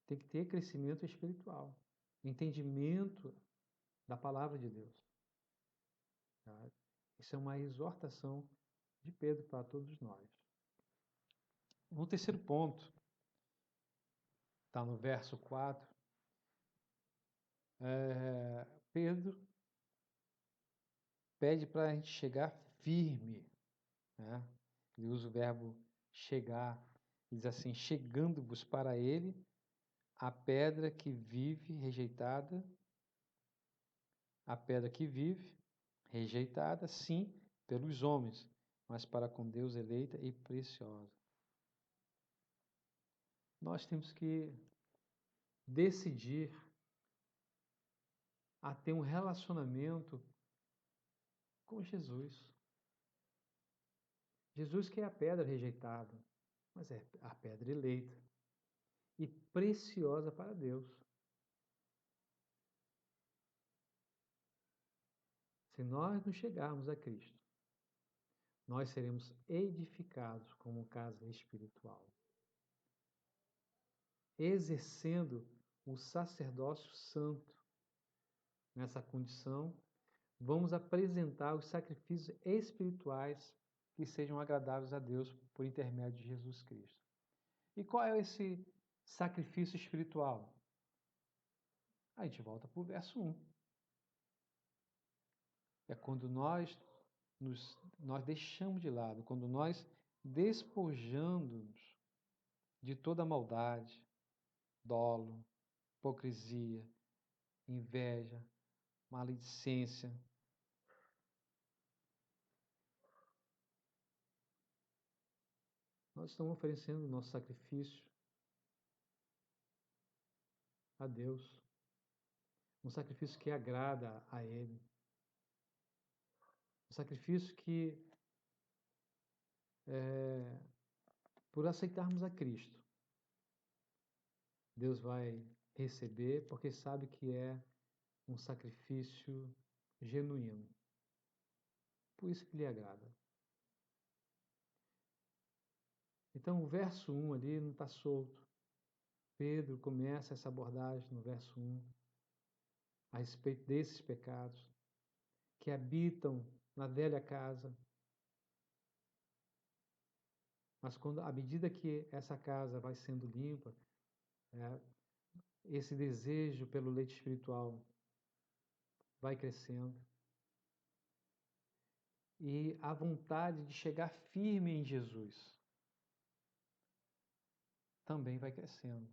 Speaker 3: tem que ter crescimento espiritual. Entendimento da palavra de Deus. Tá? Isso é uma exortação de Pedro para todos nós. No terceiro ponto, está no verso 4, Pedro pede para a gente chegar firme. Né? Ele usa o verbo chegar, diz assim, chegando-vos para ele, a pedra que vive rejeitada, sim, pelos homens, mas para com Deus eleita e preciosa. Nós temos que decidir a ter um relacionamento com Jesus. Jesus que é a pedra rejeitada, mas é a pedra eleita e preciosa para Deus. Se nós não chegarmos a Cristo, nós seremos edificados como casa espiritual, exercendo o sacerdócio santo. Nessa condição, vamos apresentar os sacrifícios espirituais que sejam agradáveis a Deus por intermédio de Jesus Cristo. E qual é esse sacrifício espiritual? A gente volta para o verso 1. É quando nós deixamos de lado, quando nós despojamos-nos de toda maldade, dolo, hipocrisia, inveja, maledicência. Nós estamos oferecendo o nosso sacrifício a Deus, um sacrifício que agrada a Ele, um sacrifício que, por aceitarmos a Cristo, Deus vai receber, porque sabe que é um sacrifício genuíno. Por isso que lhe agrada. Então, o verso 1 ali não está solto. Pedro começa essa abordagem no verso 1, a respeito desses pecados que habitam na velha casa. Mas à medida que essa casa vai sendo limpa, esse desejo pelo leite espiritual vai crescendo. E a vontade de chegar firme em Jesus também vai crescendo.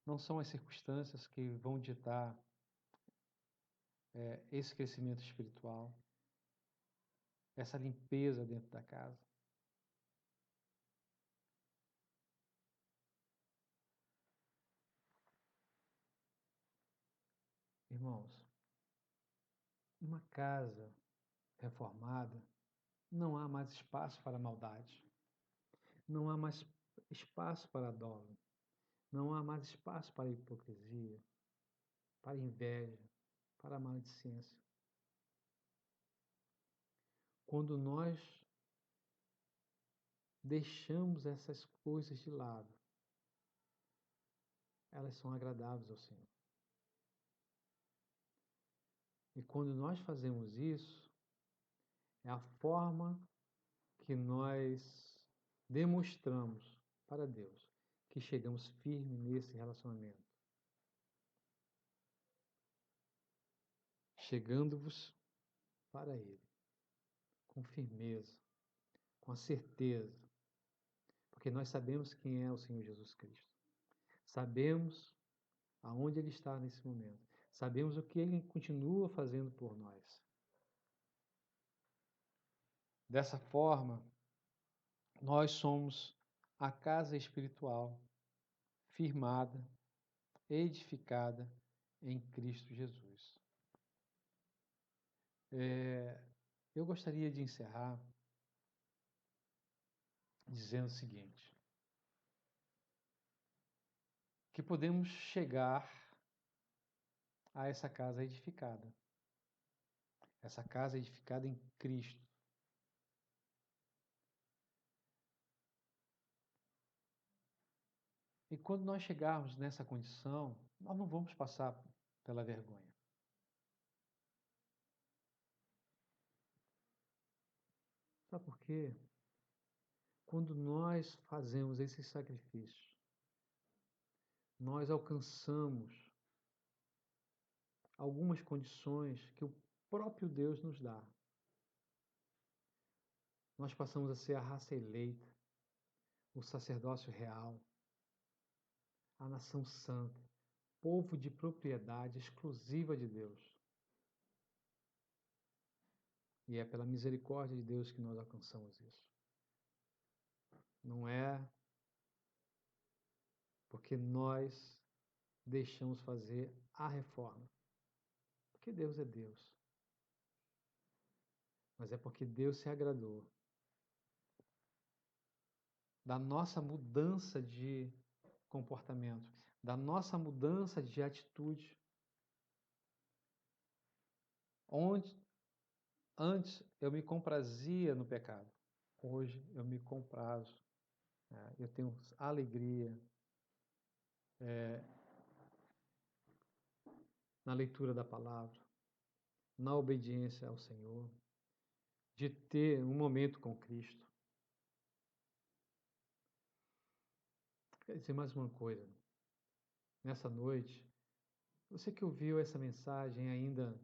Speaker 3: Não são as circunstâncias que vão ditar esse crescimento espiritual, essa limpeza dentro da casa. Irmãos, uma casa reformada, não há mais espaço para maldade, não há mais espaço para dolo, não há mais espaço para hipocrisia, para inveja, para maledicência. Quando nós deixamos essas coisas de lado, elas são agradáveis ao Senhor. E quando nós fazemos isso, é a forma que nós demonstramos para Deus que chegamos firme nesse relacionamento. Chegando-vos para Ele, com firmeza, com a certeza, porque nós sabemos quem é o Senhor Jesus Cristo. Sabemos aonde Ele está nesse momento. Sabemos o que Ele continua fazendo por nós. Dessa forma, nós somos a casa espiritual, firmada, edificada em Cristo Jesus. Eu gostaria de encerrar dizendo o seguinte, que podemos chegar a essa casa edificada em Cristo. E quando nós chegarmos nessa condição, nós não vamos passar pela vergonha. Sabe por quê? Quando nós fazemos esses sacrifícios, nós alcançamos algumas condições que o próprio Deus nos dá. Nós passamos a ser a raça eleita, o sacerdócio real, a nação santa, povo de propriedade exclusiva de Deus. E é pela misericórdia de Deus que nós alcançamos isso. Não é porque nós deixamos fazer a reforma. Porque Deus é Deus. Mas é porque Deus se agradou da nossa mudança de comportamento, da nossa mudança de atitude. Onde antes eu me comprazia no pecado, hoje eu me comprazo. Eu tenho alegria na leitura da palavra, na obediência ao Senhor, de ter um momento com Cristo. Quero dizer mais uma coisa. Nessa noite, você que ouviu essa mensagem e ainda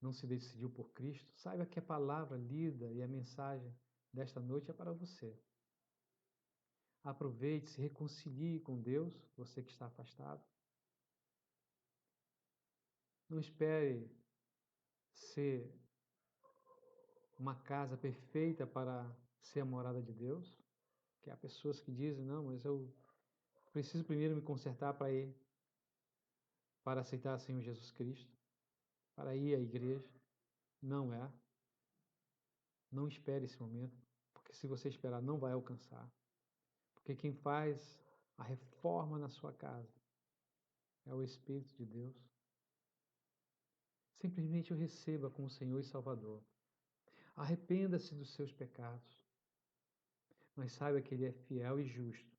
Speaker 3: não se decidiu por Cristo, saiba que a palavra lida e a mensagem desta noite é para você. Aproveite, se reconcilie com Deus, você que está afastado. Não espere ser uma casa perfeita para ser a morada de Deus, que há pessoas que dizem, não, mas eu preciso primeiro me consertar para aceitar o Senhor Jesus Cristo, para ir à igreja. Não é. Não espere esse momento, porque se você esperar, não vai alcançar. Porque quem faz a reforma na sua casa é o Espírito de Deus. Simplesmente o receba como Senhor e Salvador. Arrependa-se dos seus pecados, mas saiba que Ele é fiel e justo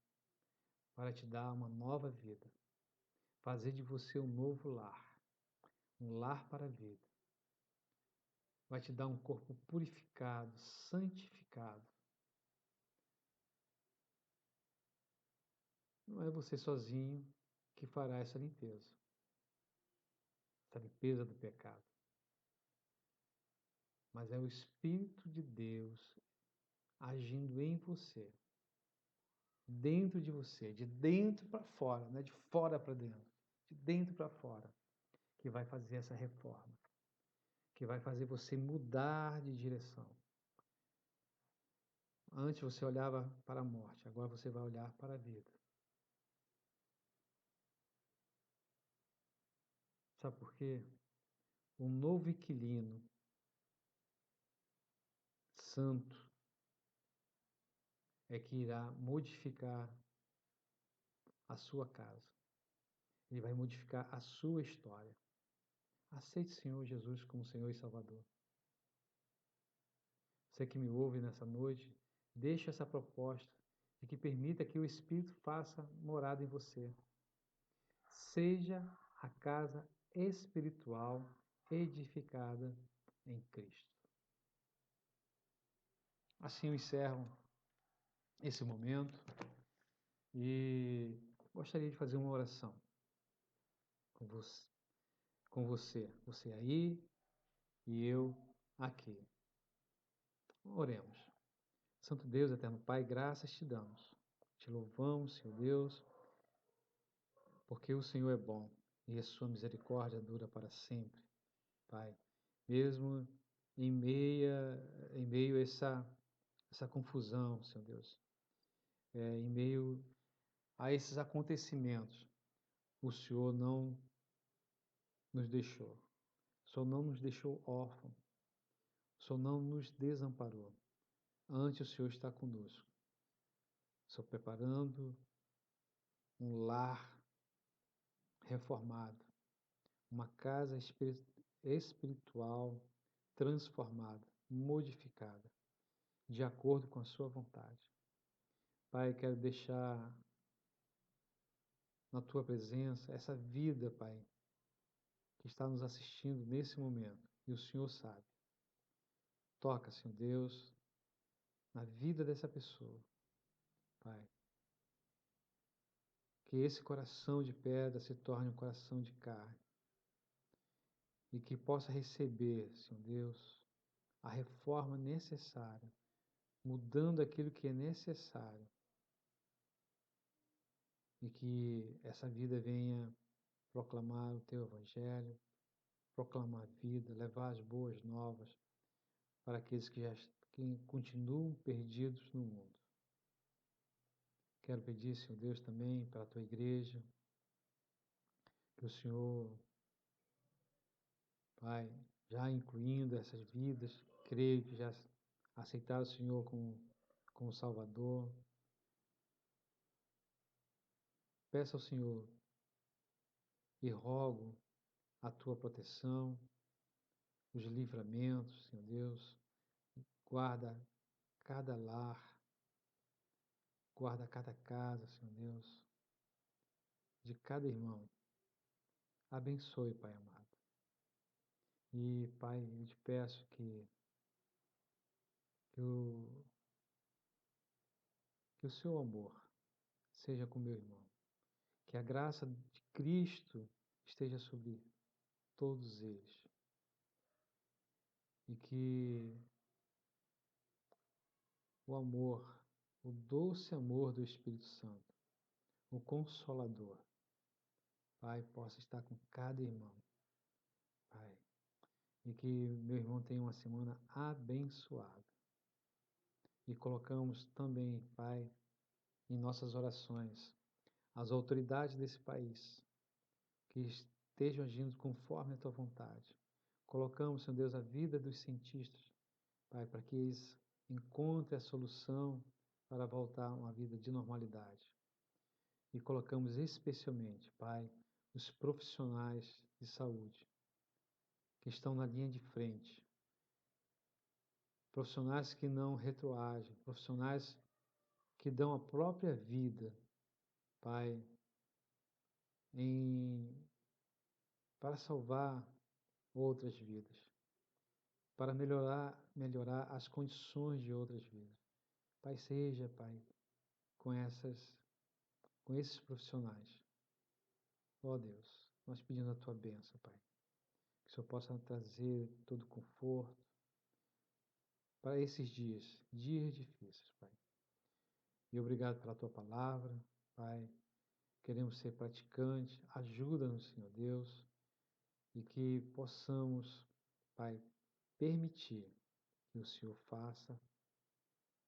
Speaker 3: para te dar uma nova vida, fazer de você um novo lar, um lar para a vida. Vai te dar um corpo purificado, santificado. Não é você sozinho que fará essa limpeza do pecado. Mas é o Espírito de Deus agindo em você, dentro de você, de dentro para fora, não é de fora para dentro, de dentro para fora, que vai fazer essa reforma, que vai fazer você mudar de direção. Antes você olhava para a morte, agora você vai olhar para a vida. Sabe por quê? Um novo inquilino santo é que irá modificar a sua casa. Ele vai modificar a sua história. Aceite o Senhor Jesus como Senhor e Salvador. Você que me ouve nessa noite, deixe essa proposta de que permita que o Espírito faça morada em você. Seja a casa espiritual edificada em Cristo. Assim eu encerro esse momento e gostaria de fazer uma oração com você, você aí e eu aqui. Oremos. Santo Deus, eterno Pai, graças te damos. Te louvamos, Senhor Deus, porque o Senhor é bom e a sua misericórdia dura para sempre, Pai. Mesmo em meio a essa confusão, Senhor Deus, em meio a esses acontecimentos, o Senhor não nos deixou. O Senhor não nos deixou órfãos. O Senhor não nos desamparou. Antes o Senhor está conosco. O Senhor preparando um lar reformado, uma casa espiritual transformada, modificada, de acordo com a sua vontade. Pai, quero deixar na tua presença essa vida, Pai, que está nos assistindo nesse momento, e o Senhor sabe. Toca, Senhor Deus, na vida dessa pessoa, Pai. Que esse coração de pedra se torne um coração de carne. E que possa receber, Senhor Deus, a reforma necessária, mudando aquilo que é necessário. E que essa vida venha proclamar o teu evangelho, proclamar a vida, levar as boas novas para aqueles que continuam perdidos no mundo. Quero pedir, Senhor Deus, também para a tua igreja, que o Senhor, Pai, já incluindo essas vidas, creio que já aceitaram o Senhor como Salvador. Peço ao Senhor e rogo a tua proteção, os livramentos, Senhor Deus. Guarda cada lar, guarda cada casa, Senhor Deus, de cada irmão. Abençoe, Pai amado. E, Pai, eu te peço que o seu amor seja com meu irmão. Que a graça de Cristo esteja sobre todos eles. E que o amor, o doce amor do Espírito Santo, o Consolador, Pai, possa estar com cada irmão. Pai, e que meu irmão tenha uma semana abençoada. E colocamos também, Pai, em nossas orações, as autoridades desse país, que estejam agindo conforme a tua vontade. Colocamos, Senhor Deus, a vida dos cientistas, Pai, para que eles encontrem a solução para voltar a uma vida de normalidade. E colocamos especialmente, Pai, os profissionais de saúde, que estão na linha de frente, profissionais que não retroagem, profissionais que dão a própria vida, Pai, para salvar outras vidas, para melhorar as condições de outras vidas. Pai, seja, Pai, com esses profissionais. Ó Deus, nós pedimos a tua bênção, Pai, que o Senhor possa trazer todo conforto para esses dias difíceis, Pai. E obrigado pela tua palavra, Pai. Queremos ser praticantes. Ajuda-nos, Senhor Deus, e que possamos, Pai, permitir que o Senhor faça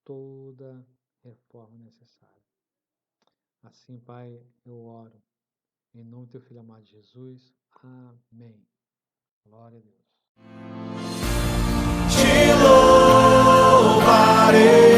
Speaker 3: toda reforma necessária. Assim, Pai, eu oro. Em nome do teu Filho amado Jesus. Amém. Glória a Deus.
Speaker 4: Te louvarei.